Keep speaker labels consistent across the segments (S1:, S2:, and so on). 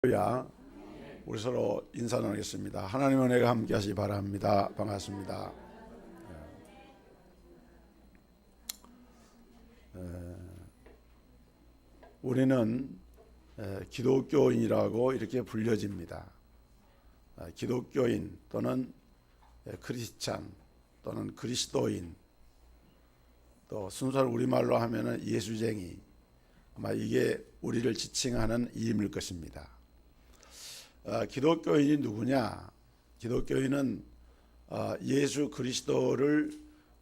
S1: 할렐루야. 우리 서로 인사 나누겠습니다. 하나님의 은혜가 함께 하시기 바랍니다. 반갑습니다. 우리는 기독교인이라고 이렇게 불려집니다. 기독교인 또는 크리스찬 또는 그리스도인, 또 순수한 우리말로 하면은 예수쟁이, 아마 이게 우리를 지칭하는 이름일 것입니다. 기독교인이 누구냐? 기독교인은 예수 그리스도를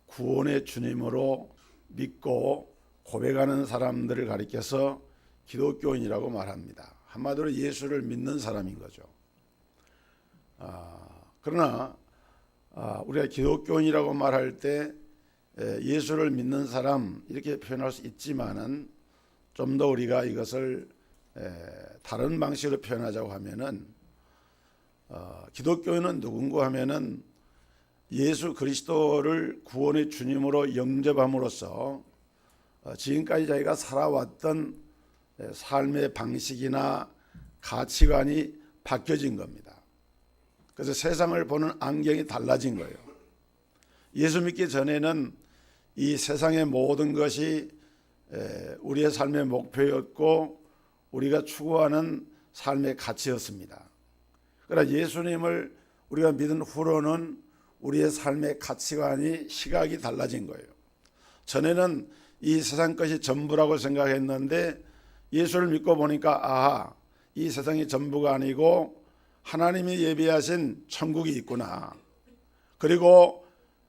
S1: 구원의 주님으로 믿고 고백하는 사람들을 가리켜서 기독교인이라고 말합니다. 한마디로 예수를 믿는 사람인 거죠. 그러나 우리가 기독교인이라고 말할 때 예수를 믿는 사람 이렇게 표현할 수 있지만은 좀 더 우리가 이것을 다른 방식으로 표현하자고 하면은 기독교인은 누군가 하면은 예수 그리스도를 구원의 주님으로 영접함으로써 지금까지 자기가 살아왔던 삶의 방식이나 가치관이 바뀌어진 겁니다. 그래서 세상을 보는 안경이 달라진 거예요. 예수 믿기 전에는 이 세상의 모든 것이 우리의 삶의 목표였고 우리가 추구하는 삶의 가치였습니다. 그러나 예수님을 우리가 믿은 후로는 우리의 삶의 가치관이 시각이 달라진 거예요. 전에는 이 세상 것이 전부라고 생각했는데 예수를 믿고 보니까 이 세상이 전부가 아니고 하나님이 예비하신 천국이 있구나. 그리고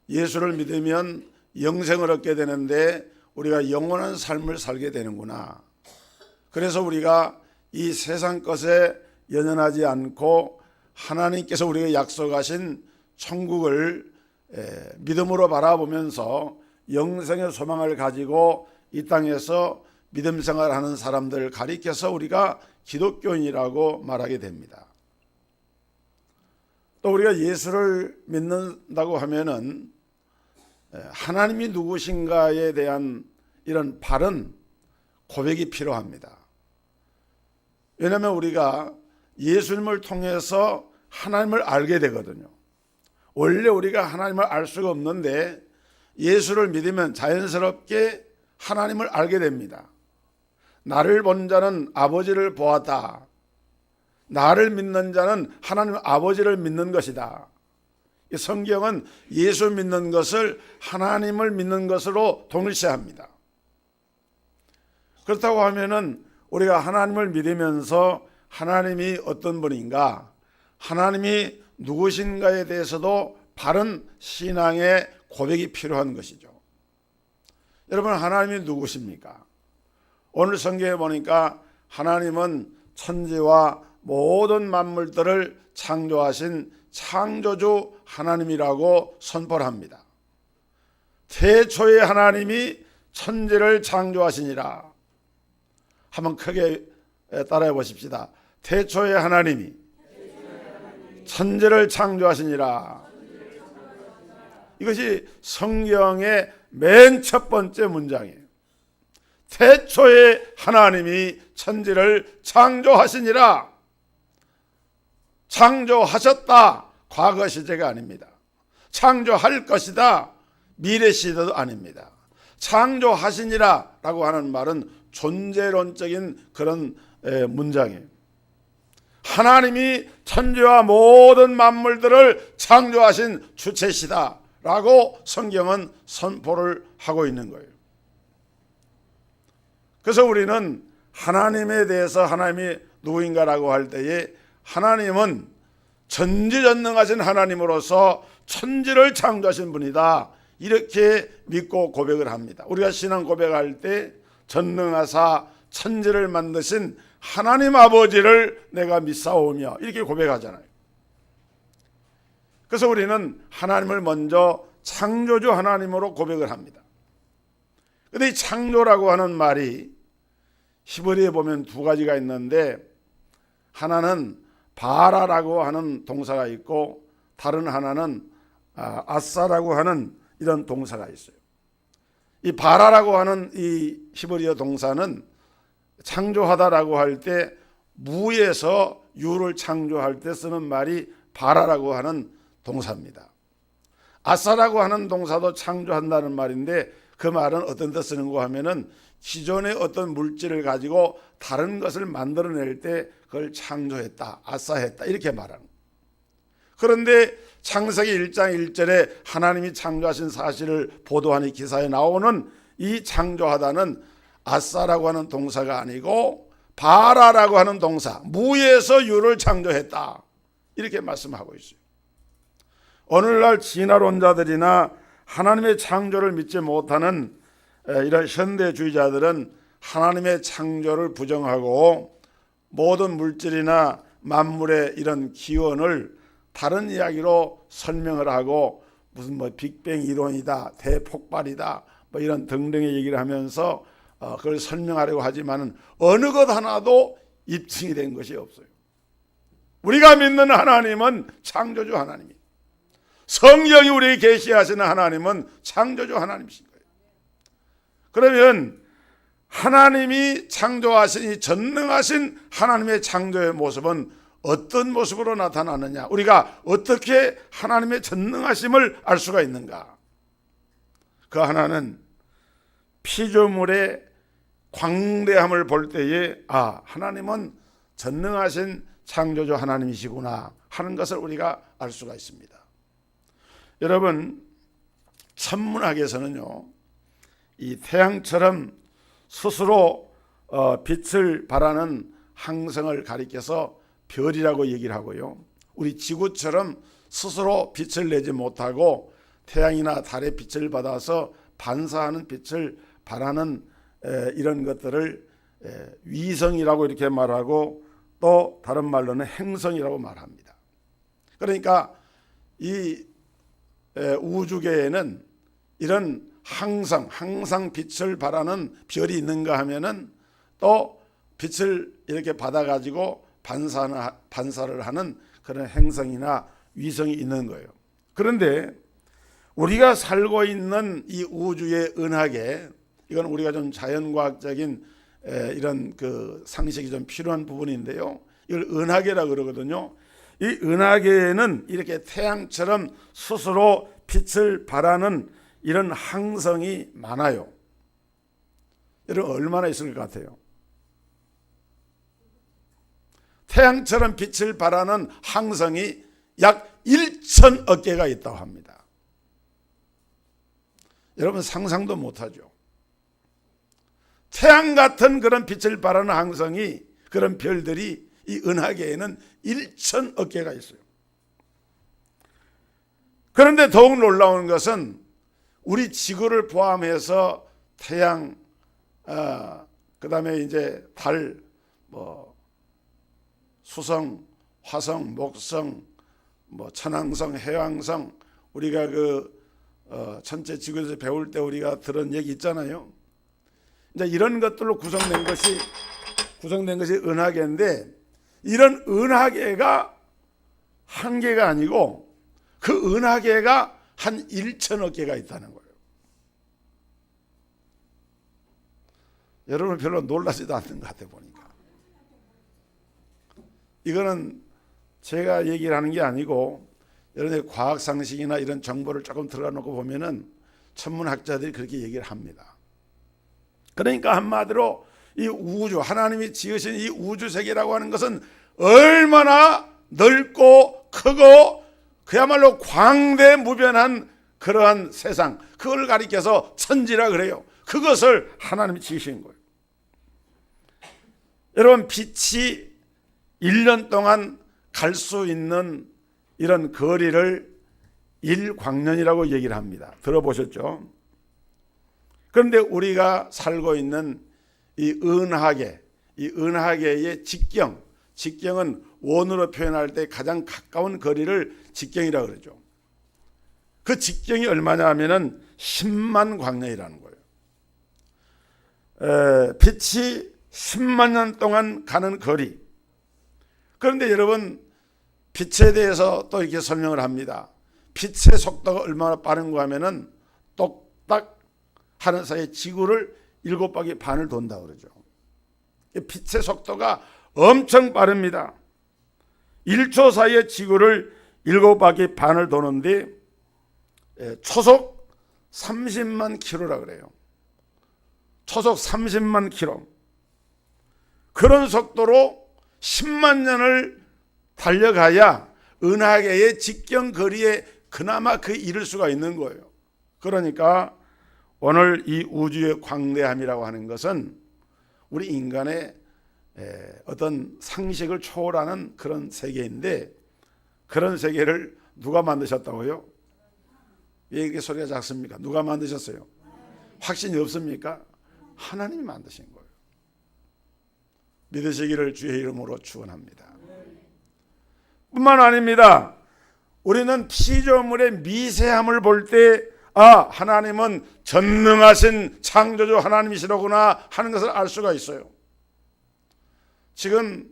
S1: 예수를 믿으면 영생을 얻게 되는데 우리가 영원한 삶을 살게 되는구나. 그래서 우리가 이 세상 것에 연연하지 않고 하나님께서 우리에게 약속하신 천국을 믿음으로 바라보면서 영생의 소망을 가지고 이 땅에서 믿음 생활하는 사람들을 가리켜서 우리가 기독교인이라고 말하게 됩니다. 또 우리가 예수를 믿는다고 하면은 하나님이 누구신가에 대한 이런 바른 고백이 필요합니다. 왜냐하면 우리가 예수님을 통해서 하나님을 알게 되거든요. 원래 우리가 하나님을 알 수가 없는데 예수를 믿으면 자연스럽게 하나님을 알게 됩니다. 나를 본 자는 아버지를 보았다. 나를 믿는 자는 하나님 아버지를 믿는 것이다. 이 성경은 예수 믿는 것을 하나님을 믿는 것으로 동일시합니다. 그렇다고 하면은 우리가 하나님을 믿으면서 하나님이 어떤 분인가, 하나님이 누구신가에 대해서도 바른 신앙의 고백이 필요한 것이죠. 여러분, 하나님이 누구십니까? 오늘 성경에 보니까 하나님은 천지와 모든 만물들을 창조하신 창조주 하나님이라고 선포를 합니다. 태초에 하나님이 천지를 창조하시니라. 한번 크게 따라해 보십시다. 태초에 하나님이 천지를 창조하시니라. 이것이 성경의 맨 첫 번째 문장이에요. 태초에 하나님이 천지를 창조하시니라. 창조하셨다. 과거 시제가 아닙니다. 창조할 것이다. 미래 시제도 아닙니다. 창조하시니라 라고 하는 말은 존재론적인 그런 문장이에요. 하나님이 천지와 모든 만물들을 창조하신 주체시다 라고 성경은 선포를 하고 있는 거예요. 그래서 우리는 하나님에 대해서 하나님이 누구인가라고 할 때에 하나님은 전지전능하신 하나님으로서 천지를 창조하신 분이다. 이렇게 믿고 고백을 합니다. 우리가 신앙 고백할 때 전능하사 천지를 만드신 하나님 아버지를 내가 믿사오며 이렇게 고백하잖아요. 그래서 우리는 하나님을 먼저 창조주 하나님으로 고백을 합니다. 그런데 이 창조라고 하는 말이 히브리에 보면 두 가지가 있는데 하나는 바라라고 하는 동사가 있고 다른 하나는 아사라고 하는 이런 동사가 있어요. 이 바라라고 하는 이 히브리어 동사는 창조하다라고 할 때 무에서 유를 창조할 때 쓰는 말이 바라라고 하는 동사입니다. 아싸라고 하는 동사도 창조한다는 말인데 그 말은 어떤 데 쓰는 거 하면은 기존의 어떤 물질을 가지고 다른 것을 만들어낼 때 그걸 창조했다, 아싸했다 이렇게 말하는 거예요. 그런데 창세기 1장 1절에 하나님이 창조하신 사실을 보도하는 기사에 나오는 이 창조하다는 아싸라고 하는 동사가 아니고 바라라고 하는 동사, 무에서 유를 창조했다 이렇게 말씀하고 있어요. 오늘날 진화론자들이나 하나님의 창조를 믿지 못하는 이런 현대주의자들은 하나님의 창조를 부정하고 모든 물질이나 만물의 이런 기원을 다른 이야기로 설명을 하고 무슨 빅뱅 이론이다, 대폭발이다 이런 등등의 얘기를 하면서 그걸 설명하려고 하지만은 어느 것 하나도 입증이 된 것이 없어요. 우리가 믿는 하나님은 창조주 하나님이에요. 성경이 우리에게 계시하시는 하나님은 창조주 하나님이신 거예요. 그러면 하나님이 창조하신 이 전능하신 하나님의 창조의 모습은 어떤 모습으로 나타나느냐, 우리가 어떻게 하나님의 전능하심을 알 수가 있는가? 그 하나는 피조물의 광대함을 볼 때에 하나님은 전능하신 창조주 하나님이시구나 하는 것을 우리가 알 수가 있습니다. 여러분, 천문학에서는요, 이 태양처럼 스스로 빛을 발하는 항성을 가리켜서 별이라고 얘기를 하고요, 우리 지구처럼 스스로 빛을 내지 못하고 태양이나 달의 빛을 받아서 반사하는 빛을 발하는 이런 것들을 위성이라고 이렇게 말하고 또 다른 말로는 행성이라고 말합니다. 그러니까 이 우주계에는 이런 항상 빛을 발하는 별이 있는가 하면은 또 빛을 이렇게 받아가지고 반사를 하는 그런 행성이나 위성이 있는 거예요. 그런데 우리가 살고 있는 이 우주의 은하계, 이건 우리가 좀 자연과학적인 이런 그 상식이 좀 필요한 부분인데요, 이걸 은하계라고 그러거든요. 이 은하계에는 이렇게 태양처럼 스스로 빛을 발하는 이런 항성이 많아요. 여러분, 얼마나 있을 것 같아요? 태양처럼 빛을 발하는 항성이 약 1,000억 개가 있다고 합니다. 여러분, 상상도 못하죠. 태양 같은 그런 빛을 발하는 항성이, 그런 별들이 이 은하계에는 1,000억 개가 있어요. 그런데 더욱 놀라운 것은 우리 지구를 포함해서 태양, 그 다음에 이제 달, 수성, 화성, 목성, 천왕성, 해왕성, 우리가 전체 지구에서 배울 때 우리가 들은 얘기 있잖아요. 이제 이런 것들로 구성된 것이 은하계인데, 이런 은하계가 한 개가 아니고 그 은하계가 한 1,000억 개가 있다는 거예요. 여러분 별로 놀라지도 않는 것 같아 보니까. 이거는 제가 얘기를 하는 게 아니고 여러분의 과학 상식이나 이런 정보를 조금 들어가 놓고 보면은 천문학자들이 그렇게 얘기를 합니다. 그러니까 한마디로 이 우주, 하나님이 지으신 이 우주 세계라고 하는 것은 얼마나 넓고 크고 그야말로 광대무변한 그러한 세상, 그걸 가리켜서 천지라 그래요. 그것을 하나님이 지으신 거예요. 여러분, 빛이 1년 동안 갈 수 있는 이런 거리를 1광년이라고 얘기를 합니다. 들어보셨죠? 그런데 우리가 살고 있는 이 은하계의 직경은 원으로 표현할 때 가장 가까운 거리를 직경이라고 그러죠. 그 직경이 얼마냐 하면은 10만 광년이라는 거예요. 빛이 10만 년 동안 가는 거리. 그런데 여러분, 빛에 대해서 또 이렇게 설명을 합니다. 빛의 속도가 얼마나 빠른가 하면은 똑딱 하늘 사이에 지구를 7바퀴 반을 돈다고 그러죠. 빛의 속도가 엄청 빠릅니다. 1초 사이에 지구를 7바퀴 반을 도는데 초속 30만 킬로라 그래요. 초속 30만 킬로. 그런 속도로 10만 년을 달려가야 은하계의 직경 거리에 그나마 이를 수가 있는 거예요. 그러니까 오늘 이 우주의 광대함이라고 하는 것은 우리 인간의 어떤 상식을 초월하는 그런 세계인데, 그런 세계를 누가 만드셨다고요? 왜 이렇게 소리가 작습니까? 누가 만드셨어요? 확신이 없습니까? 하나님이 만드신 거예요. 믿으시기를 주의 이름으로 축원합니다. 뿐만 아닙니다. 우리는 피조물의 미세함을 볼 때 하나님은 전능하신 창조주 하나님이시로구나 하는 것을 알 수가 있어요. 지금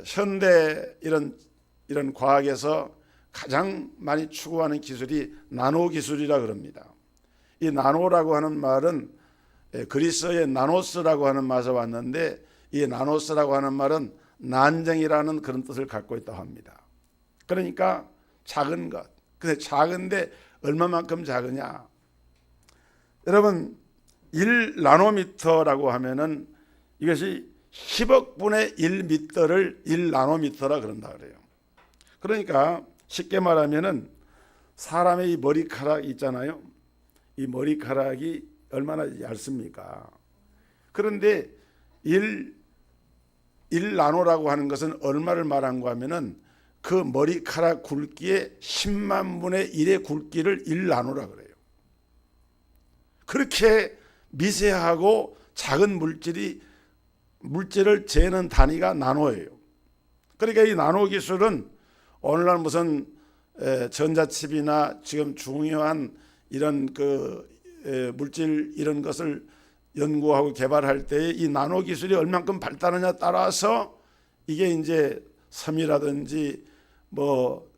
S1: 현대 이런 과학에서 가장 많이 추구하는 기술이 나노 기술이라 그럽니다. 이 나노라고 하는 말은 그리스어의 나노스라고 하는 말에서 왔는데, 이 나노스라고 하는 말은 난쟁이라는 그런 뜻을 갖고 있다고 합니다. 그러니까 작은 것. 근데 작은데 얼마만큼 작으냐? 여러분, 1나노미터라고 하면은 이것이 10억 분의 1미터를 1나노미터라 그런다 그래요. 그러니까 쉽게 말하면은 사람의 이 머리카락 있잖아요. 이 머리카락이 얼마나 얇습니까? 그런데 1나노라고 하는 것은 얼마를 말한가 하면은 그 머리카락 굵기의 10만 분의 1의 굵기를 1나노라 그래요. 그렇게 미세하고 작은 물질을 재는 단위가 나노예요. 그러니까 이 나노 기술은 오늘날 무슨 전자칩이나 지금 중요한 이런 물질 이런 것을 연구하고 개발할 때 이 나노 기술이 얼만큼 발달하냐에 따라서 이게 이제 섬이라든지 뭐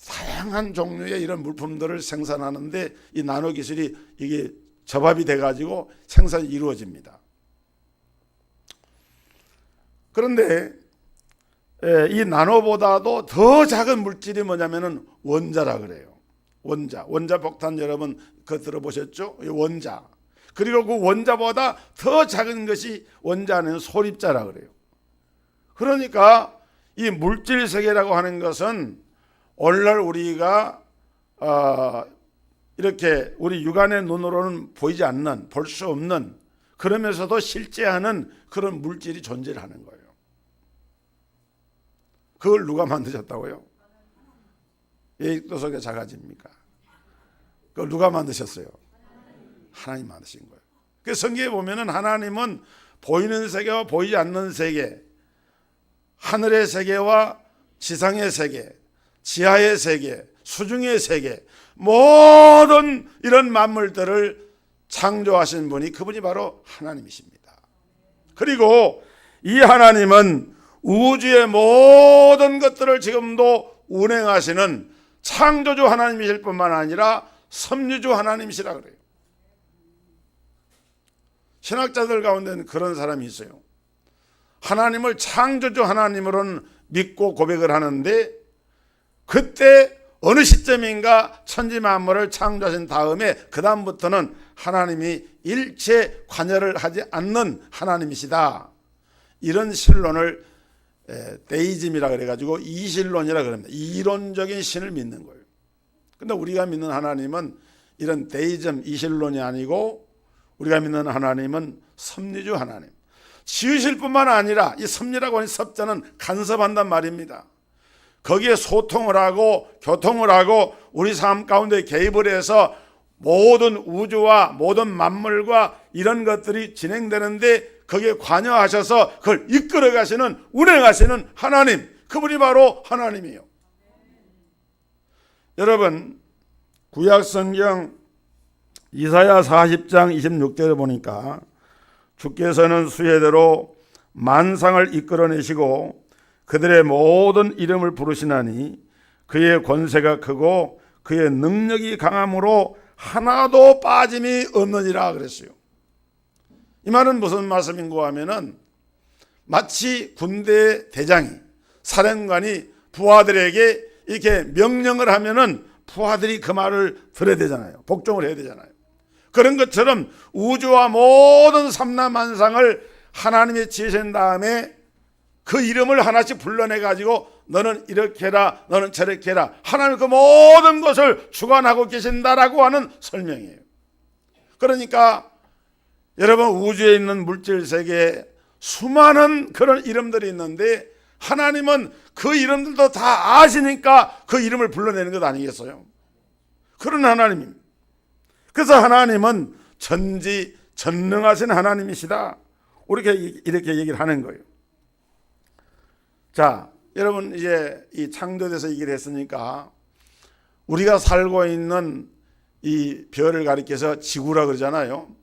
S1: 다양한 종류의 이런 물품들을 생산하는데 이 나노 기술이 이게 접합이 돼 가지고 생산이 이루어집니다. 그런데 이 나노보다도 더 작은 물질이 뭐냐면은 원자라 그래요. 원자 폭탄 여러분 그거 들어보셨죠? 원자. 그리고 그 원자보다 더 작은 것이 원자 안에는 소립자라 그래요. 그러니까 이 물질 세계라고 하는 것은 오늘날 우리가 이렇게 우리 육안의 눈으로는 보이지 않는, 볼 수 없는, 그러면서도 실제하는 그런 물질이 존재를 하는 거예요. 그걸 누가 만드셨다고요? 왜 또 소리가 작아집니까? 그걸 누가 만드셨어요? 하나님 만드신 거예요. 그 성경에 보면은 하나님은 보이는 세계와 보이지 않는 세계, 하늘의 세계와 지상의 세계, 지하의 세계, 수중의 세계, 모든 이런 만물들을 창조하신 분이 그분이 바로 하나님이십니다. 그리고 이 하나님은 우주의 모든 것들을 지금도 운행하시는 창조주 하나님이실 뿐만 아니라 섭리주 하나님이시라 그래요. 신학자들 가운데는 그런 사람이 있어요. 하나님을 창조주 하나님으로는 믿고 고백을 하는데, 그때 어느 시점인가 천지 만물을 창조하신 다음에 그 다음부터는 하나님이 일체 관여를 하지 않는 하나님이시다, 이런 신론을 데이즘이라 그래가지고 이신론이라 그럽니다. 이론적인 신을 믿는 거예요. 근데 우리가 믿는 하나님은 이런 데이즘 이신론이 아니고, 우리가 믿는 하나님은 섭리주 하나님, 지으실 뿐만 아니라 이 섭리라고 하는 섭자는 간섭한단 말입니다. 거기에 소통을 하고 교통을 하고 우리 삶 가운데 개입을 해서 모든 우주와 모든 만물과 이런 것들이 진행되는데 거기에 관여하셔서 그걸 이끌어 가시는, 운행하시는 하나님, 그분이 바로 하나님이에요. 여러분, 구약성경 이사야 40장 26절을 보니까 주께서는 수혜대로 만상을 이끌어내시고 그들의 모든 이름을 부르시나니 그의 권세가 크고 그의 능력이 강함으로 하나도 빠짐이 없느니라 그랬어요. 이 말은 무슨 말씀인가 하면은 마치 군대 대장이, 사령관이 부하들에게 이렇게 명령을 하면은 부하들이 그 말을 들어야 되잖아요. 복종을 해야 되잖아요. 그런 것처럼 우주와 모든 삼라만상을 하나님이 지으신 다음에 그 이름을 하나씩 불러내 가지고 너는 이렇게 해라, 너는 저렇게 해라, 하나님 그 모든 것을 주관하고 계신다라고 하는 설명이에요. 그러니까 여러분, 우주에 있는 물질 세계에 수많은 그런 이름들이 있는데 하나님은 그 이름들도 다 아시니까 그 이름을 불러내는 것 아니겠어요? 그런 하나님입니다. 그래서 하나님은 전지전능하신 하나님이시다, 이렇게 얘기를 하는 거예요. 자, 여러분, 이제 이 창조돼서 얘기를 했으니까 우리가 살고 있는 이 별을 가리켜서 지구라 그러잖아요.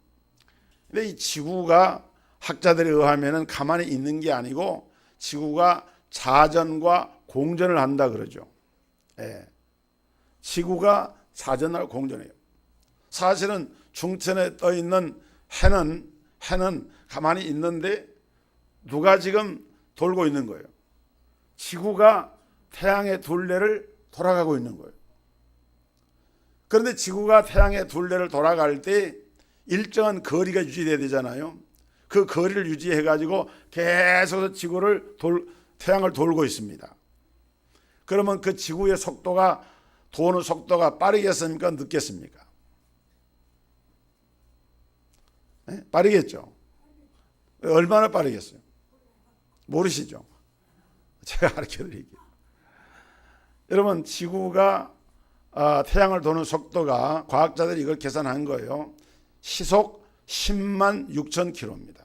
S1: 근데 이 지구가 학자들에 의하면은 가만히 있는 게 아니고 지구가 자전과 공전을 한다 그러죠. 예. 지구가 자전하고 공전해요. 사실은 중천에 떠 있는 해는 가만히 있는데 누가 지금 돌고 있는 거예요? 지구가 태양의 둘레를 돌아가고 있는 거예요. 그런데 지구가 태양의 둘레를 돌아갈 때 일정한 거리가 유지돼야 되잖아요. 그 거리를 유지해 가지고 계속 태양을 돌고 있습니다. 그러면 그 지구의 속도가, 도는 속도가 빠르겠습니까? 늦겠습니까? 네? 빠르겠죠. 얼마나 빠르겠어요? 모르시죠? 제가 가르쳐 드릴게요. 여러분, 지구가 태양을 도는 속도가, 과학자들이 이걸 계산한 거예요. 시속 10만 6천 킬로입니다.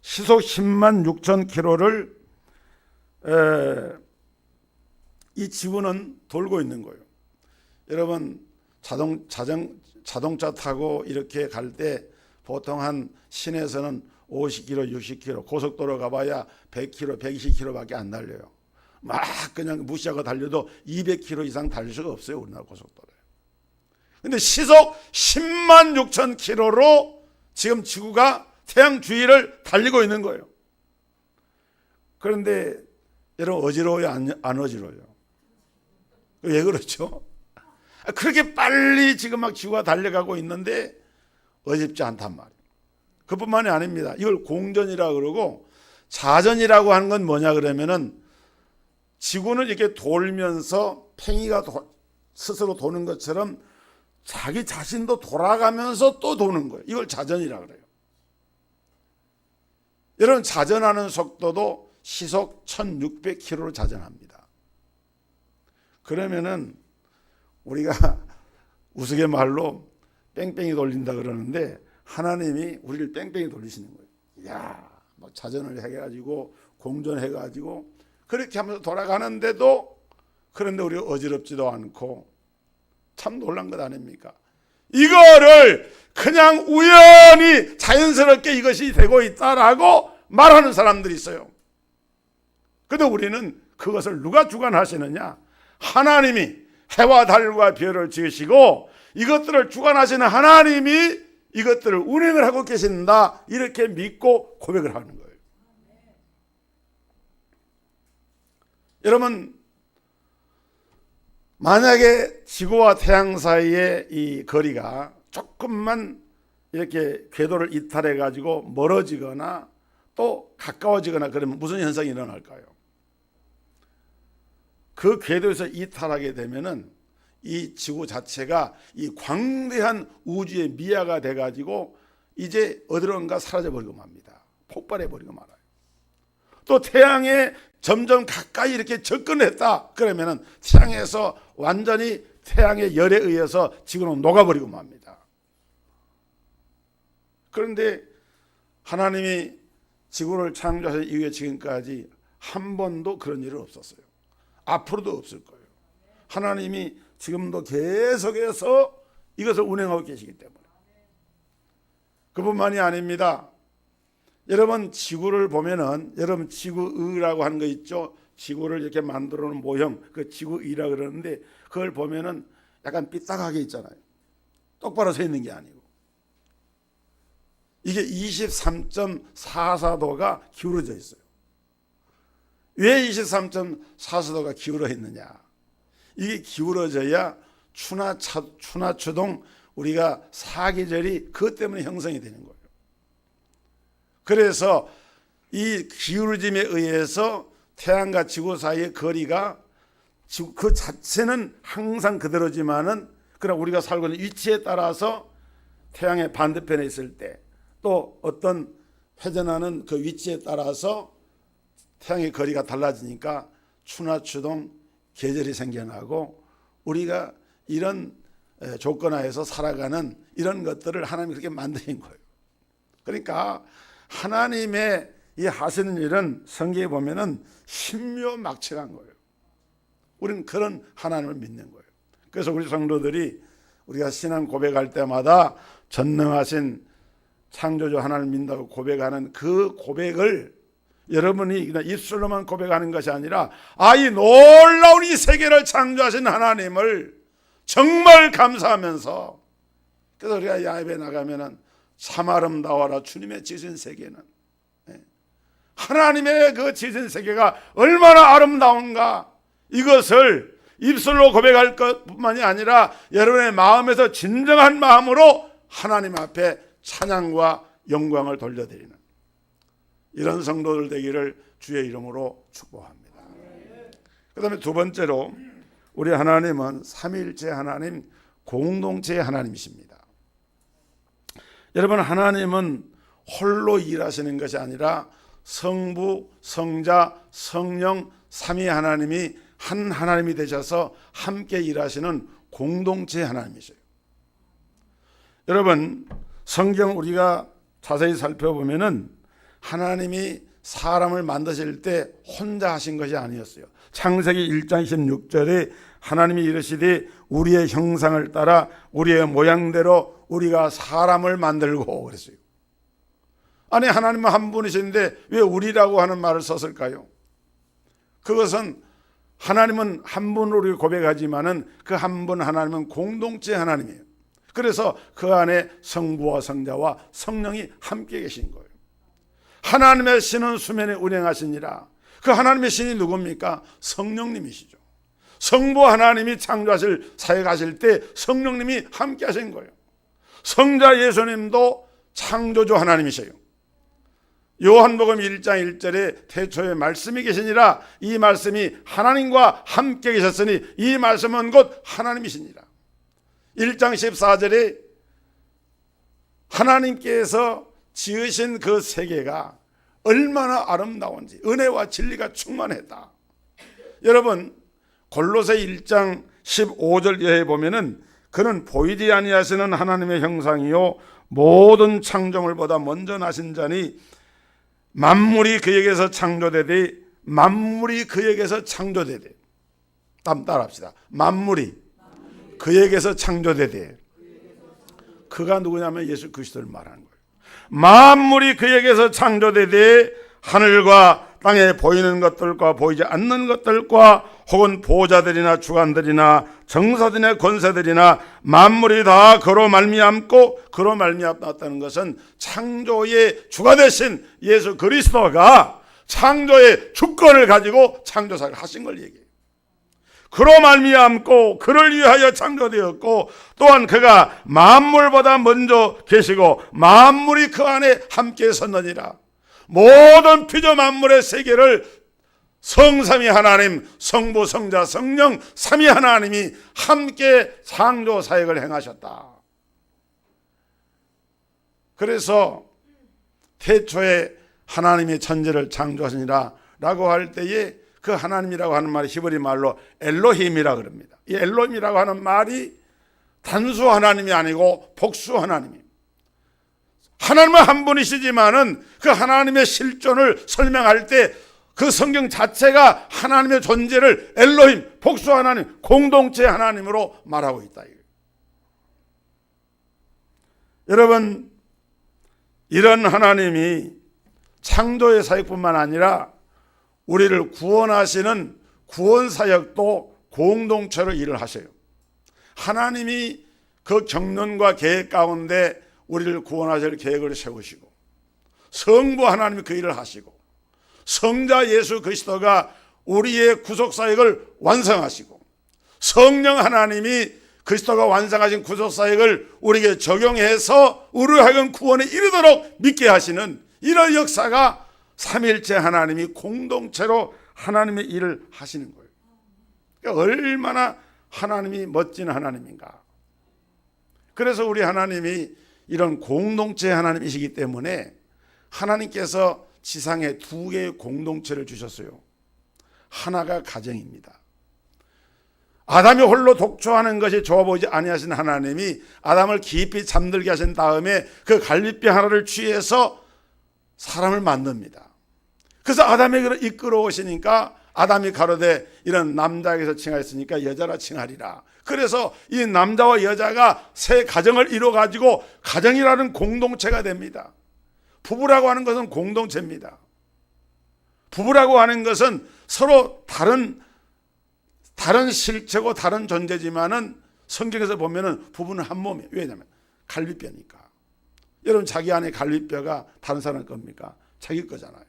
S1: 시속 10만 6천 킬로를 이 지구는 돌고 있는 거예요. 여러분, 자동차 타고 이렇게 갈 때 보통 한 시내에서는 50km, 60km, 고속도로 가봐야 100km, 120km밖에 안 달려요. 막 그냥 무시하고 달려도 200km 이상 달릴 수가 없어요, 우리나라 고속도로에. 근데 시속 10만 6천 킬로로 지금 지구가 태양 주위를 달리고 있는 거예요. 그런데 여러분, 어지러워요, 안 어지러워요? 왜 그렇죠? 그렇게 빨리 지금 막 지구가 달려가고 있는데 어렵지 않단 말이에요. 그뿐만이 아닙니다. 이걸 공전이라고 그러고, 자전이라고 하는 건 뭐냐 그러면은 지구는 이렇게 돌면서 팽이가 스스로 도는 것처럼 자기 자신도 돌아가면서 또 도는 거예요. 이걸 자전이라고 그래요. 여러분, 자전하는 속도도 시속 1600km로 자전합니다. 그러면은 우리가 우스갯말로 뺑뺑이 돌린다 그러는데 하나님이 우리를 뺑뺑이 돌리시는 거예요. 이야, 막 자전을 해가지고 공전해가지고 그렇게 하면서 돌아가는데도, 그런데 우리가 어지럽지도 않고, 참 놀란 것 아닙니까? 이거를 그냥 우연히 자연스럽게 이것이 되고 있다라고 말하는 사람들이 있어요. 그런데 우리는 그것을 누가 주관하시느냐? 하나님이 해와 달과 별을 지으시고 이것들을 주관하시는 하나님이 이것들을 운행을 하고 계신다, 이렇게 믿고 고백을 하는 거예요. 여러분, 만약에 지구와 태양 사이의 이 거리가 조금만 이렇게 궤도를 이탈해 가지고 멀어지거나 또 가까워지거나 그러면 무슨 현상이 일어날까요? 그 궤도에서 이탈하게 되면은 이 지구 자체가 이 광대한 우주의 미아가 돼 가지고 이제 어디론가 사라져 버리고 맙니다. 폭발해 버리고 말아요. 또 태양에 점점 가까이 이렇게 접근했다 그러면은 태양에서 완전히 태양의 열에 의해서 지구는 녹아버리고 맙니다. 그런데 하나님이 지구를 창조하신 이후에 지금까지 한 번도 그런 일은 없었어요. 앞으로도 없을 거예요. 하나님이 지금도 계속해서 이것을 운행하고 계시기 때문에. 그뿐만이 아닙니다. 여러분, 지구를 보면은, 여러분 지구의라고 하는 거 있죠? 지구를 이렇게 만들어 놓은 모형, 그 지구의라 그러는데 그걸 보면은 약간 삐딱하게 있잖아요. 똑바로 서 있는 게 아니고. 이게 23.44도가 기울어져 있어요. 왜 23.44도가 기울어 있느냐? 이게 기울어져야 추나추동 우리가 사계절이 그것 때문에 형성이 되는 거예요. 그래서 이 기울어짐에 의해서 태양과 지구 사이의 거리가 그 자체는 항상 그대로지만은 그러나 우리가 살고 있는 위치에 따라서 태양의 반대편에 있을 때 또 어떤 회전하는 그 위치에 따라서 태양의 거리가 달라지니까 추나추동 계절이 생겨나고 우리가 이런 조건 하에서 살아가는 이런 것들을 하나님이 그렇게 만드신 거예요. 그러니까 하나님의 이 하시는 일은 성경에 보면은 신묘막측한 거예요. 우리는 그런 하나님을 믿는 거예요. 그래서 우리 성도들이 우리가 신앙 고백할 때마다 전능하신 창조주 하나님을 믿는다고 고백하는 그 고백을 여러분이 그냥 입술로만 고백하는 것이 아니라 이 놀라운 이 세계를 창조하신 하나님을 정말 감사하면서, 그래서 우리가 야외에 나가면은 참 아름다워라 주님의 지으신 세계는, 하나님의 그 지으신 세계가 얼마나 아름다운가, 이것을 입술로 고백할 것뿐만이 아니라 여러분의 마음에서 진정한 마음으로 하나님 앞에 찬양과 영광을 돌려드리는 이런 성도들 되기를 주의 이름으로 축복합니다. 그 다음에 두 번째로 우리 하나님은 삼위일체 하나님, 공동체의 하나님이십니다. 여러분, 하나님은 홀로 일하시는 것이 아니라 성부, 성자, 성령 삼위 하나님이 한 하나님이 되셔서 함께 일하시는 공동체의 하나님이세요. 여러분, 성경 우리가 자세히 살펴보면은 하나님이 사람을 만드실 때 혼자 하신 것이 아니었어요. 창세기 1장 16절에 하나님이 이르시되 우리의 형상을 따라 우리의 모양대로 우리가 사람을 만들고 그랬어요. 아니, 하나님은 한 분이신데 왜 우리라고 하는 말을 썼을까요? 그것은 하나님은 한 분으로 고백하지만은 그 한 분 하나님은 공동체 하나님이에요. 그래서 그 안에 성부와 성자와 성령이 함께 계신 거예요. 하나님의 신은 수면에 운행하시니라. 그 하나님의 신이 누굽니까? 성령님이시죠. 성부 하나님이 창조하실 사역하실 때 성령님이 함께 하신 거예요. 성자 예수님도 창조주 하나님이세요. 요한복음 1장 1절에 태초에 말씀이 계시니라. 이 말씀이 하나님과 함께 계셨으니 이 말씀은 곧 하나님이시니라. 1장 14절에 하나님께서 지으신 그 세계가 얼마나 아름다운지 은혜와 진리가 충만했다. 여러분, 골로새 1장 15절 이하에 보면은 그는 보이지 아니하시는 하나님의 형상이요 모든 창조물보다 먼저 나신 자니 만물이 그에게서 창조되되 만물이 그에게서 창조되되, 따라합시다. 만물이 그에게서 창조되되, 그가 누구냐면 예수 그리스도를 말하는 거예요. 만물이 그에게서 창조되되 하늘과 땅에 보이는 것들과 보이지 않는 것들과 혹은 보좌들이나 주관들이나 정사들이나 권세들이나 만물이 다 그로 말미암고, 그로 말미암았다는 것은 창조의 주가 되신 예수 그리스도가 창조의 주권을 가지고 창조사를 하신 걸 얘기해요. 그로 말미암고 그를 위하여 창조되었고 또한 그가 만물보다 먼저 계시고 만물이 그 안에 함께 섰느니라. 모든 피조 만물의 세계를 성삼위 하나님, 성부, 성자, 성령 삼위 하나님이 함께 창조 사역을 행하셨다. 그래서 태초에 하나님이 천지를 창조하시니라 라고 할 때에 그 하나님이라고 하는 말이 히브리 말로 엘로힘이라 그럽니다. 이 엘로힘이라고 하는 말이 단수 하나님이 아니고 복수 하나님이에요. 하나님은 한 분이시지만은 그 하나님의 실존을 설명할 때 그 성경 자체가 하나님의 존재를 엘로힘, 복수 하나님, 공동체 하나님으로 말하고 있다. 여러분, 이런 하나님이 창조의 사역뿐만 아니라 우리를 구원하시는 구원 사역도 공동체로 일을 하셔요. 하나님이 그 경륜과 계획 가운데 우리를 구원하실 계획을 세우시고 성부 하나님이 그 일을 하시고 성자 예수 그리스도가 우리의 구속사역을 완성하시고 성령 하나님이 그리스도가 완성하신 구속사역을 우리에게 적용해서 우리를 하여금 구원에 이르도록 믿게 하시는 이런 역사가 삼위일체 하나님이 공동체로 하나님의 일을 하시는 거예요. 그러니까 얼마나 하나님이 멋진 하나님인가. 그래서 우리 하나님이 이런 공동체 하나님이시기 때문에 하나님께서 지상에 두 개의 공동체를 주셨어요. 하나가 가정입니다. 아담이 홀로 독초하는 것이 좋아 보이지 아니하신 하나님이 아담을 깊이 잠들게 하신 다음에 그 갈빗뼈 하나를 취해서 사람을 만듭니다. 그래서 아담에게로 이끌어 오시니까 아담이 가로되 이런 남자에게서 칭하였으니까 여자라 칭하리라. 그래서 이 남자와 여자가 새 가정을 이루어 가지고 가정이라는 공동체가 됩니다. 부부라고 하는 것은 공동체입니다. 부부라고 하는 것은 서로 다른 실체고 다른 존재지만은 성경에서 보면은 부부는 한 몸이에요. 왜냐하면 갈빗뼈니까. 여러분 자기 안에 갈빗뼈가 다른 사람 겁니까? 자기 거잖아요.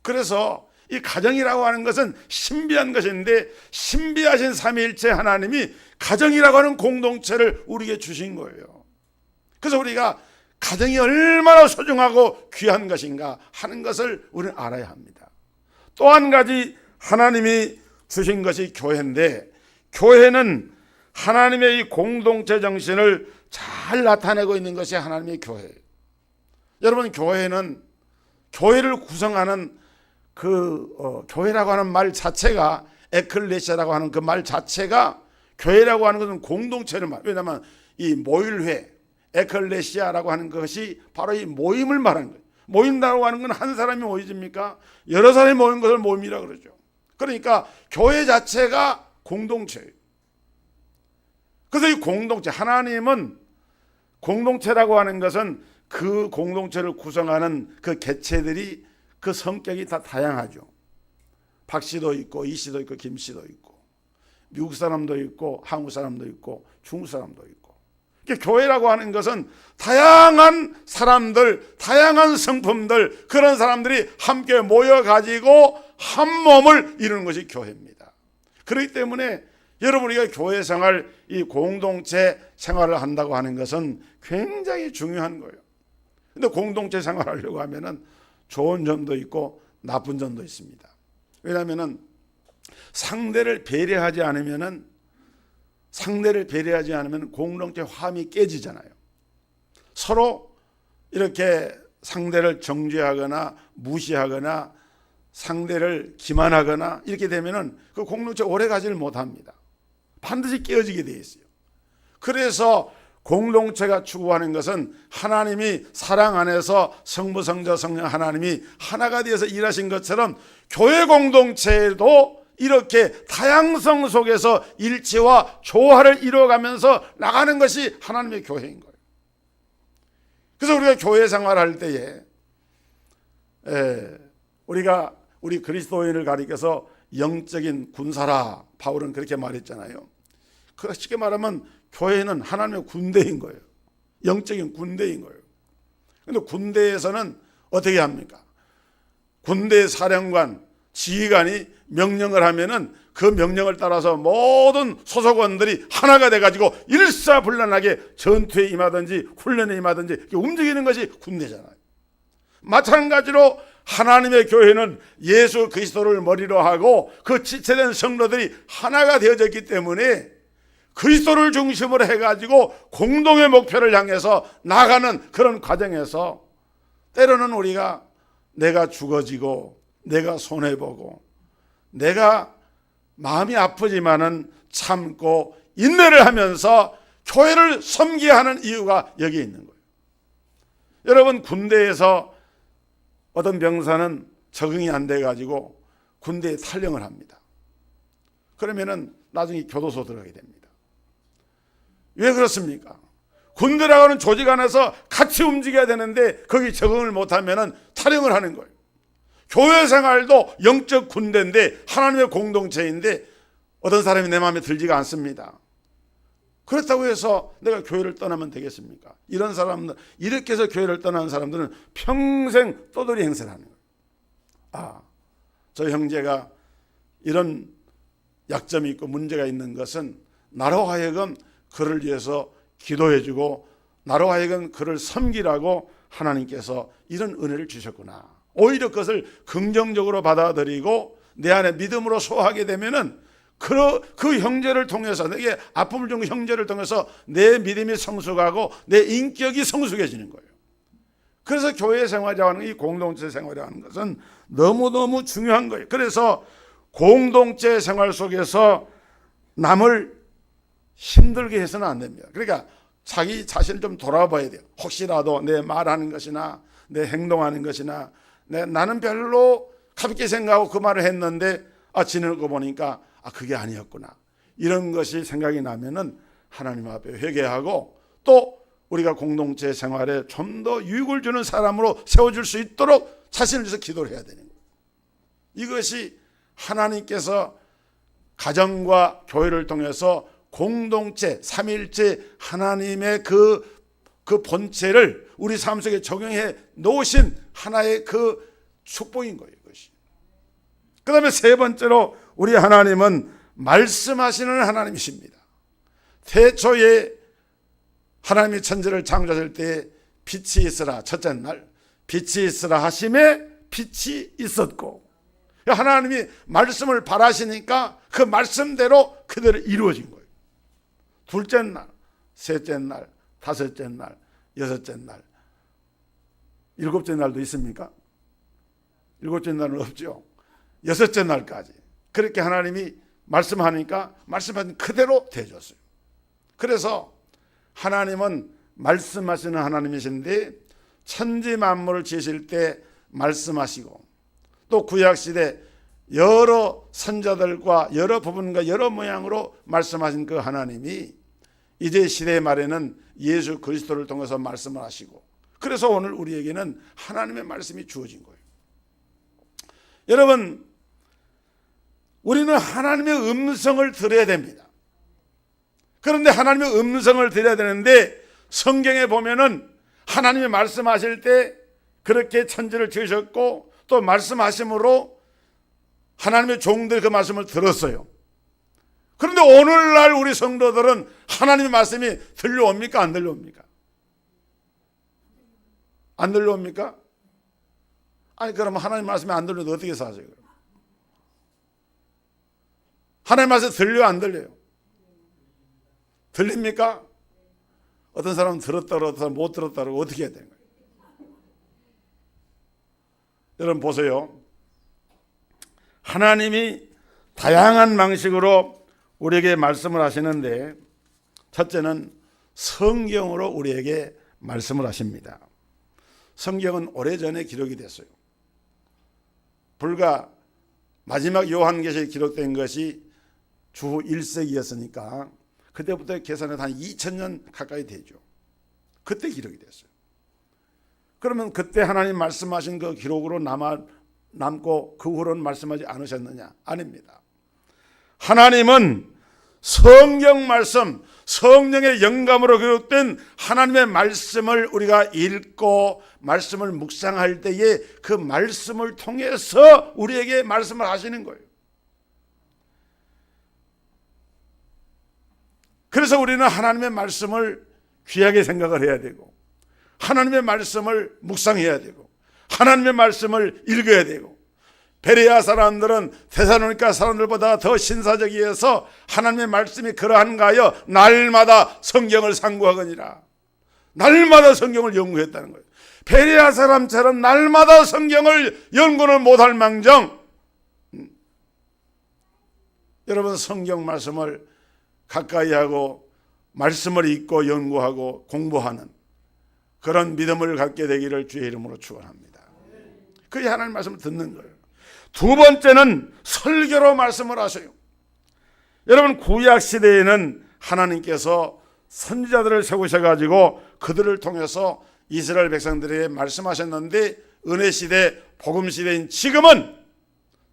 S1: 그래서 이 가정이라고 하는 것은 신비한 것인데 신비하신 삼위일체 하나님이 가정이라고 하는 공동체를 우리에게 주신 거예요. 그래서 우리가 가정이 얼마나 소중하고 귀한 것인가 하는 것을 우리는 알아야 합니다. 또 한 가지 하나님이 주신 것이 교회인데 교회는 하나님의 이 공동체 정신을 잘 나타내고 있는 것이 하나님의 교회예요. 여러분 교회는 교회를 구성하는 교회라고 하는 말 자체가 에클레시아라고 하는 그 말 자체가 교회라고 하는 것은 공동체를 말. 왜냐하면 이 모일회 에클레시아라고 하는 것이 바로 이 모임을 말하는 거예요. 모인다고 하는 건 한 사람이 모이집니까? 여러 사람이 모인 것을 모임이라고 그러죠. 그러니까 교회 자체가 공동체예요. 그래서 이 공동체, 하나님은 공동체라고 하는 것은 그 공동체를 구성하는 그 개체들이 그 성격이 다 다양하죠. 박 씨도 있고 이 씨도 있고 김 씨도 있고 미국 사람도 있고 한국 사람도 있고 중국 사람도 있고. 교회라고 하는 것은 다양한 사람들, 다양한 성품들, 그런 사람들이 함께 모여가지고 한 몸을 이루는 것이 교회입니다. 그렇기 때문에 여러분 우리가 교회 생활, 이 공동체 생활을 한다고 하는 것은 굉장히 중요한 거예요. 근데 공동체 생활하려고 하면은 좋은 점도 있고 나쁜 점도 있습니다. 왜냐하면은 상대를 배려하지 않으면 공동체 화합이 깨지잖아요. 서로 이렇게 상대를 정죄하거나 무시하거나 상대를 기만하거나 이렇게 되면은 그 공동체 오래 가지를 못합니다. 반드시 깨어지게 되어 있어요. 그래서 공동체가 추구하는 것은 하나님이 사랑 안에서 성부, 성자, 성령 하나님이 하나가 되어서 일하신 것처럼 교회 공동체도 이렇게 다양성 속에서 일치와 조화를 이루어가면서 나가는 것이 하나님의 교회인 거예요. 그래서 우리가 교회 생활할 때에 우리 그리스도인을 가리켜서 영적인 군사라 바울은 그렇게 말했잖아요. 쉽게 말하면 교회는 하나님의 군대인 거예요. 영적인 군대인 거예요. 그런데 군대에서는 어떻게 합니까? 군대 사령관, 지휘관이 명령을 하면은 그 명령을 따라서 모든 소속원들이 하나가 돼가지고 일사불란하게 전투에 임하든지 훈련에 임하든지 움직이는 것이 군대잖아요. 마찬가지로 하나님의 교회는 예수 그리스도를 머리로 하고 그 지체된 성도들이 하나가 되어졌기 때문에 그리스도를 중심으로 해가지고 공동의 목표를 향해서 나가는 그런 과정에서 때로는 우리가 내가 죽어지고 내가 손해보고 내가 마음이 아프지만은 참고 인내를 하면서 교회를 섬기게 하는 이유가 여기에 있는 거예요. 여러분 군대에서 어떤 병사는 적응이 안 돼가지고 군대에 탈영을 합니다. 그러면은 나중에 교도소 들어가게 됩니다. 왜 그렇습니까? 군대라고 하는 조직 안에서 같이 움직여야 되는데 거기 적응을 못하면은 탈영을 하는 거예요. 교회 생활도 영적 군대인데 하나님의 공동체인데 어떤 사람이 내 마음에 들지가 않습니다. 그렇다고 해서 내가 교회를 떠나면 되겠습니까? 이런 사람들, 이렇게 해서 교회를 떠나는 사람들은 평생 떠돌이 행세를 하는 거예요. 저 형제가 이런 약점이 있고 문제가 있는 것은 나로 하여금 그를 위해서 기도해주고 나로 하여금 그를 섬기라고 하나님께서 이런 은혜를 주셨구나. 오히려 그것을 긍정적으로 받아들이고 내 안에 믿음으로 소화하게 되면은 그 형제를 통해서, 내게 아픔을 준 형제를 통해서 내 믿음이 성숙하고 내 인격이 성숙해지는 거예요. 그래서 교회 생활이라고 하는, 이 공동체 생활이라고 하는 것은 너무너무 중요한 거예요. 그래서 공동체 생활 속에서 남을 힘들게 해서는 안 됩니다. 그러니까 자기 자신을 좀 돌아봐야 돼요. 혹시라도 내 말하는 것이나 내 행동하는 것이나 나는 별로 가볍게 생각하고 그 말을 했는데 지내고 보니까 그게 아니었구나, 이런 것이 생각이 나면은 하나님 앞에 회개하고 또 우리가 공동체 생활에 좀 더 유익을 주는 사람으로 세워줄 수 있도록 자신을 위해서 기도를 해야 되는 거예요. 이것이 하나님께서 가정과 교회를 통해서 공동체, 삼일체 하나님의 그 본체를 우리 삶 속에 적용해 놓으신 하나의 그 축복인 거예요. 이것이. 그 다음에 세 번째로, 우리 하나님은 말씀하시는 하나님이십니다. 태초에 하나님이 천지를 창조하실 때 빛이 있으라, 첫째 날 빛이 있으라 하심에 빛이 있었고, 하나님이 말씀을 바라시니까 그 말씀대로 그대로 이루어진 거예요. 둘째 날, 셋째 날, 다섯째 날, 여섯째 날, 일곱째 날도 있습니까? 일곱째 날은 없죠. 여섯째 날까지 그렇게 하나님이 말씀하니까 말씀하신 그대로 되어졌어요. 그래서 하나님은 말씀하시는 하나님이신데 천지 만물을 지으실 때 말씀하시고, 또 구약시대 여러 선자들과 여러 부분과 여러 모양으로 말씀하신 그 하나님이 이제 시대 말에는 예수 그리스도를 통해서 말씀을 하시고, 그래서 오늘 우리에게는 하나님의 말씀이 주어진 거예요. 여러분, 우리는 하나님의 음성을 들어야 됩니다. 그런데 하나님의 음성을 들어야 되는데 성경에 보면은 하나님이 말씀하실 때 그렇게 천지를 지으셨고 또 말씀하심으로 하나님의 종들이 그 말씀을 들었어요. 그런데 오늘날 우리 성도들은 하나님의 말씀이 들려옵니까? 안 들려옵니까? 안 들려옵니까? 그러면 하나님 말씀이 안 들려도 어떻게 사세요? 하나님 말씀 들려요, 안 들려요? 들립니까? 어떤 사람은 들었다 그러고 어떤 사람은 못 들었다 그러고 어떻게 해야 되는 거예요? 여러분 보세요. 하나님이 다양한 방식으로 우리에게 말씀을 하시는데, 첫째는 성경으로 우리에게 말씀을 하십니다. 성경은 오래전에 기록이 됐어요. 불과 마지막 요한계시에 기록된 것이 주후 1세기였으니까 그때부터 계산해도 한 2000년 가까이 되죠. 그때 기록이 됐어요. 그러면 그때 하나님 말씀하신 그 기록으로 남고 그 후로는 말씀하지 않으셨느냐? 아닙니다. 하나님은 성경 말씀, 성령의 영감으로 기록된 하나님의 말씀을 우리가 읽고 말씀을 묵상할 때에 그 말씀을 통해서 우리에게 말씀을 하시는 거예요. 그래서 우리는 하나님의 말씀을 귀하게 생각을 해야 되고, 하나님의 말씀을 묵상해야 되고, 하나님의 말씀을 읽어야 되고, 베레아 사람들은 데살로니가 사람들보다 더 신사적이어서 하나님의 말씀이 그러한가 하여 날마다 성경을 상고하거니라. 날마다 성경을 연구했다는 거예요. 베레아 사람처럼 날마다 성경을 연구를 못할 망정, 여러분 성경 말씀을 가까이 하고 말씀을 읽고 연구하고 공부하는 그런 믿음을 갖게 되기를 주의 이름으로 축원합니다. 그게 하나님 말씀을 듣는 거예요. 두 번째는 설교로 말씀을 하셔요. 여러분 구약 시대에는 하나님께서 선지자들을 세우셔가지고 그들을 통해서 이스라엘 백성들에게 말씀하셨는데, 은혜 시대, 복음 시대인 지금은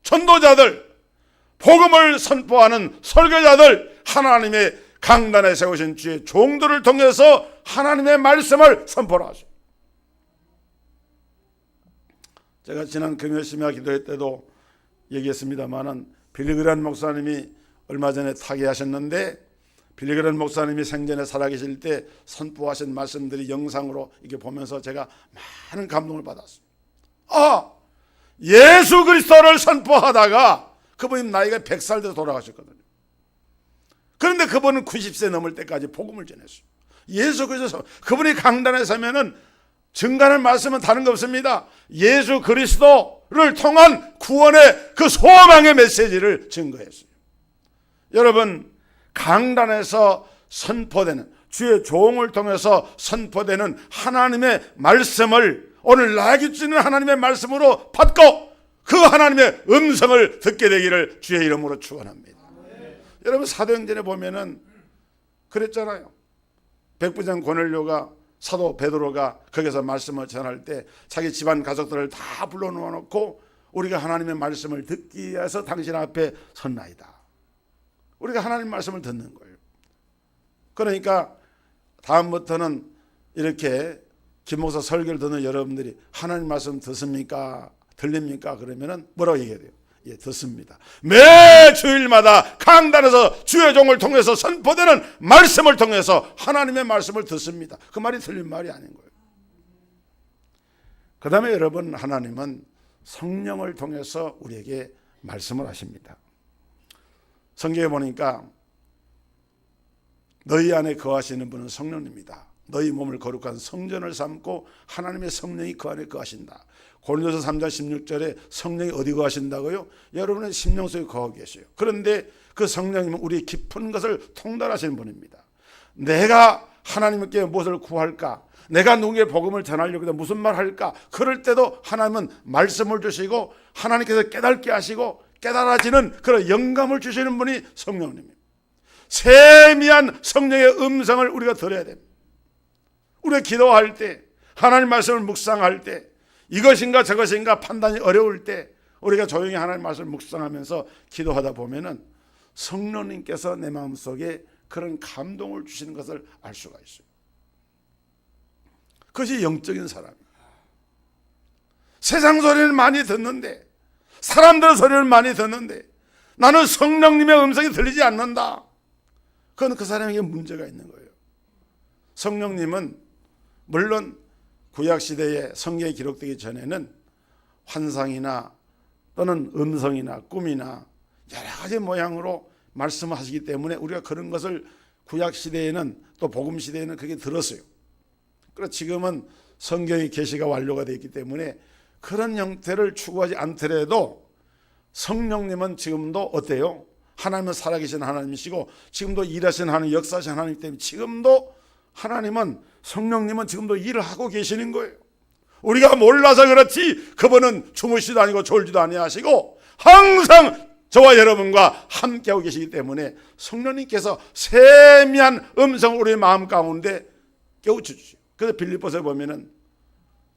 S1: 전도자들, 복음을 선포하는 설교자들, 하나님의 강단에 세우신 주의 종들을 통해서 하나님의 말씀을 선포하시오. 제가 지난 금요 심야 기도회 때도 얘기했습니다마는 빌리그란 목사님이 얼마 전에 타계하셨는데, 빌리그란 목사님이 생전에 살아계실 때 선포하신 말씀들이 영상으로 이렇게 보면서 제가 많은 감동을 받았어요. 예수 그리스도를 선포하다가 그분이 나이가 100살 돼서 돌아가셨거든요. 그런데 그분은 90세 넘을 때까지 복음을 전했어요. 예수 그리스도, 그분이 강단에 서면은 증가하는 말씀은 다른 거 없습니다. 예수 그리스도를 통한 구원의 그 소망의 메시지를 증거했어요. 여러분, 강단에서 선포되는, 주의 종을 통해서 선포되는 하나님의 말씀을 오늘 나에게 주는 하나님의 말씀으로 받고 그 하나님의 음성을 듣게 되기를 주의 이름으로 축원합니다. 여러분, 사도행전에 보면은 그랬잖아요. 백부장 고넬료가, 사도 베드로가 거기서 말씀을 전할 때 자기 집안 가족들을 다 불러놓아 놓고 우리가 하나님의 말씀을 듣기 위해서 당신 앞에 섰나이다. 우리가 하나님 말씀을 듣는 거예요. 그러니까 다음부터는 이렇게 김 목사 설교를 듣는 여러분들이 하나님 말씀 듣습니까? 들립니까? 그러면은 뭐라고 얘기해야 돼요? 예, 듣습니다. 매 주일마다 강단에서 주의 종을 통해서 선포되는 말씀을 통해서 하나님의 말씀을 듣습니다. 그 말이 틀린 말이 아닌 거예요. 그 다음에 여러분, 하나님은 성령을 통해서 우리에게 말씀을 하십니다. 성경에 보니까 너희 안에 거하시는 분은 성령입니다. 너희 몸을 거룩한 성전을 삼고 하나님의 성령이 그 안에 거하신다. 고린도서 3장 16절에 성령이 어디 거하신다고요? 여러분의 심령 속에 거하고 계세요. 그런데 그 성령님은 우리의 깊은 것을 통달하시는 분입니다. 내가 하나님께 무엇을 구할까? 내가 누구에게 복음을 전하려고 해도 무슨 말 할까? 그럴 때도 하나님은 말씀을 주시고 하나님께서 깨닫게 하시고 깨달아지는 그런 영감을 주시는 분이 성령님입니다. 세미한 성령의 음성을 우리가 들어야 됩니다. 우리가 기도할 때, 하나님 말씀을 묵상할 때, 이것인가 저것인가 판단이 어려울 때 우리가 조용히 하나님 말씀을 묵상하면서 기도하다 보면은 성령님께서 내 마음속에 그런 감동을 주시는 것을 알 수가 있어요. 그것이 영적인 사람이에요. 세상 소리는 많이 듣는데, 사람들의 소리를 많이 듣는데 나는 성령님의 음성이 들리지 않는다. 그건 그 사람에게 문제가 있는 거예요. 성령님은 물론 구약시대에 성경이 기록되기 전에는 환상이나 또는 음성이나 꿈이나 여러 가지 모양으로 말씀하시기 때문에 우리가 그런 것을 구약시대에는 또 복음시대에는 그게 들었어요. 그래서 지금은 성경의 계시가 완료가 되어 있기 때문에 그런 형태를 추구하지 않더라도 성령님은 지금도 어때요? 하나님은 살아계신 하나님이시고 지금도 일하시는 하나님, 역사하신 하나님 때문에 지금도 하나님은, 성령님은 지금도 일을 하고 계시는 거예요. 우리가 몰라서 그렇지 그분은 주무시도 아니고 졸지도 아니하시고 항상 저와 여러분과 함께하고 계시기 때문에 성령님께서 세미한 음성을 우리의 마음 가운데 깨우쳐주시죠. 그래서 빌립보서에 보면은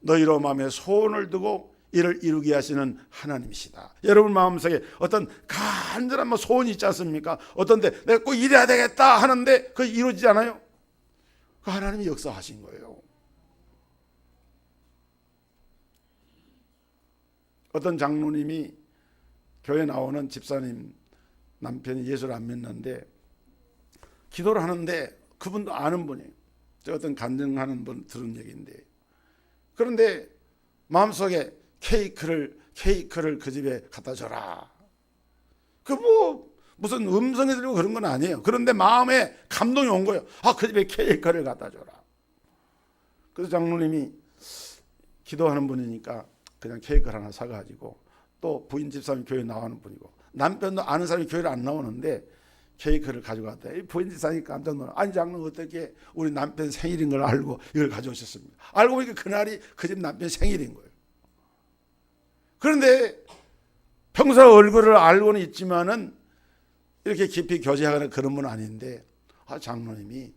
S1: 너희로 마음에 소원을 두고 이를 이루게 하시는 하나님이시다. 여러분 마음속에 어떤 간절한 소원이 있지 않습니까? 어떤데 내가 꼭 이래야 되겠다 하는데 그거 이루어지지 않아요? 그 하나님이 역사하신 거예요. 어떤 장로님이 교회 나오는 집사님 남편이 예수를 안 믿는데 기도를 하는데 그분도 아는 분이에요. 제가 어떤 간증하는 분 들은 얘기인데, 그런데 마음속에 케이크를 그 집에 갖다 줘라. 그 무슨 음성이 들리고 그런 건 아니에요. 그런데 마음에 감동이 온 거예요. 그 집에 케이크를 갖다 줘라. 그래서 장로님이 기도하는 분이니까 그냥 케이크를 하나 사가지고, 또 부인 집사람이 교회 나오는 분이고 남편도 아는 사람이 교회를 안 나오는데 케이크를 가져갔다. 부인 집사람이 깜짝 놀라. 아니 장로 어떻게 우리 남편 생일인 걸 알고 이걸 가져오셨습니다. 알고 보니까 그날이 그 집 남편 생일인 거예요. 그런데 평소 얼굴을 알고는 있지만은 이렇게 깊이 교제하거나 그런 분은 아닌데 장로님이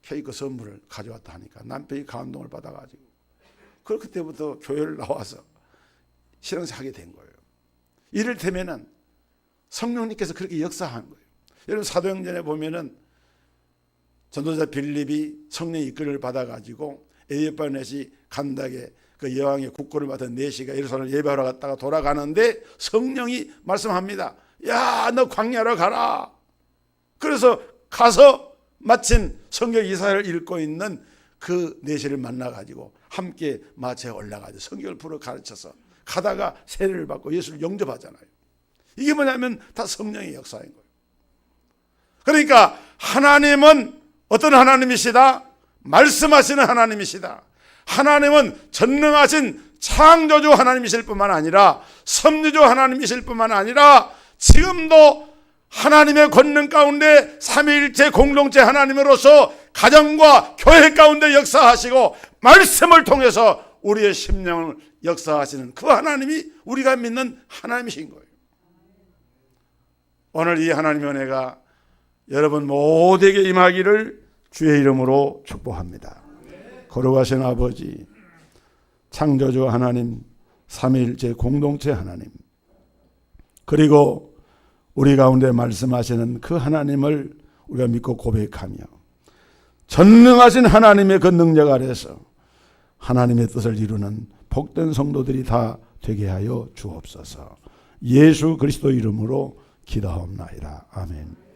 S1: 케이크 선물을 가져왔다 하니까 남편이 감동을 받아가지고 그때부터 교회를 나와서 신앙생활하게 된 거예요. 이를테면은 성령님께서 그렇게 역사한 거예요. 여러분 사도행전에 보면은 전도자 빌립이 성령의 이끌을 받아가지고 에디오파네시 간닥에 그 여왕의 국고를 맡은 네시가 예루살렘 예배하러 갔다가 돌아가는데 성령이 말씀합니다. 야, 너 광야로 가라. 그래서 가서 마침 성경 이사야를 읽고 있는 그 네시를 만나가지고 함께 마차에 올라가서 성경을 풀어 가르쳐서 가다가 세례를 받고 예수를 영접하잖아요. 이게 뭐냐면 다 성령의 역사인 거예요. 그러니까 하나님은 어떤 하나님이시다? 말씀하시는 하나님이시다. 하나님은 전능하신 창조주 하나님이실 뿐만 아니라 섭리주 하나님이실 뿐만 아니라 지금도 하나님의 권능 가운데 삼위일체 공동체 하나님으로서 가정과 교회 가운데 역사하시고 말씀을 통해서 우리의 심령을 역사하시는 그 하나님이 우리가 믿는 하나님이신 거예요. 오늘 이 하나님의 은혜가 여러분 모두에게 임하기를 주의 이름으로 축복합니다. 거룩하신 아버지, 창조주 하나님, 삼위일체 공동체 하나님, 그리고 우리 가운데 말씀하시는 그 하나님을 우리가 믿고 고백하며 전능하신 하나님의 그 능력 아래서 하나님의 뜻을 이루는 복된 성도들이 다 되게 하여 주옵소서. 예수 그리스도 이름으로 기도하옵나이다. 아멘.